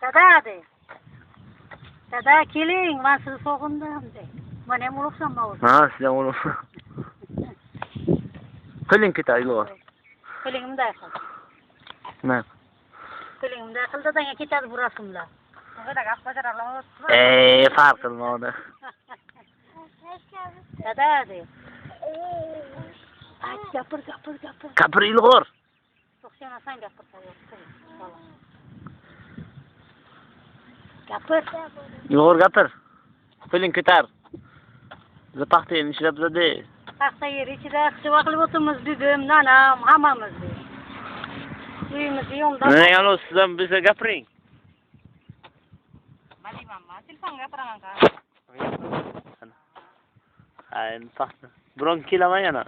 Dada, dada keling, men sizni sog'indim de. Mana ham uribsan men. Ha, sizdan urib. Qiling ketay yo'q. Keling bunday qil. Nima? Keling bunday qil dadanga ketadi bu rasmlar. Bunga gap bajaramiz. Farq qilmadi. Dada de. Ay, gapir. Kapir ilg'or. To'xtamasan gapirsa yo'q. Gapir. Ilg'or gapir. Qiling ketar. Biz paxtani ishlabdi. Paxta yer ichida xiva qilib o'tirmiz dedim, nanam, hammamiz. Uyimizni yo'lda. Nima yana sizdan bizga gapiring. Malimanma, telefon gapiraman ka. Ay, paxta. Biron kelaman yana.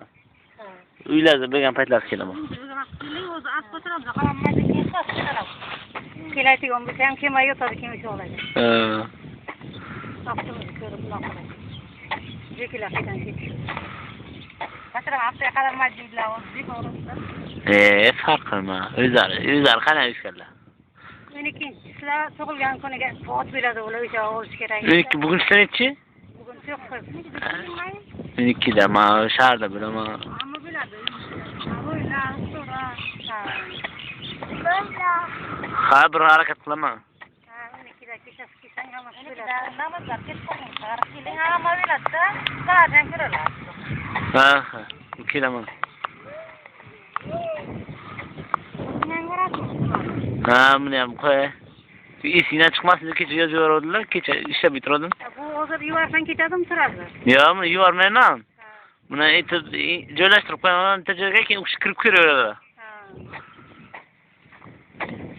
Uylarda bo'lgan paytlar kelaman. Kelaydigan bo'lsa ham kelmay yotadi, kelmay o'g'laydi. Vaqtimizni ko'rib unaqa. Jekilaqidan ketdi. Qachon haftaga qadar majlislar o'zbek o'rtasida. Farq qilma. O'zlari qanday ishlarlar? Meniki sizlar tug'ilgan kuniga vaqt beradi, ular o'sha olish kerak. Meniki bugun nechi? Bugun 9. Menikida men shaharda bilaman. Hamma biladi. Ha, bir harakat qilaman. Menikida kechasi kelsang hamma biladi. Namozlar ketib keling, hamma biladi-da. Saatdan kiradi. Ha, kelaman. Ha, buni ham qo'y. Esingdan chiqmasin, kecha yozib yuboradilar, kecha ishlab bitiradim. Bu hozir yuvarsan ketadimi, turadi? Yo'q, buni yubormayman. Buni aytib joylashtirib qo'yaman, joyga keyin o'sha kirib kiraveradi.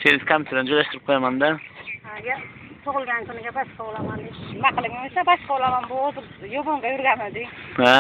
Через kompyuterdan joylashtirib qo'yaman-da. Tug'ilgan kuniga boshqa olaman deb. Nima qilaman esa boshqa olaman, bu hozir yo'g'onga yurganman deng. Ha.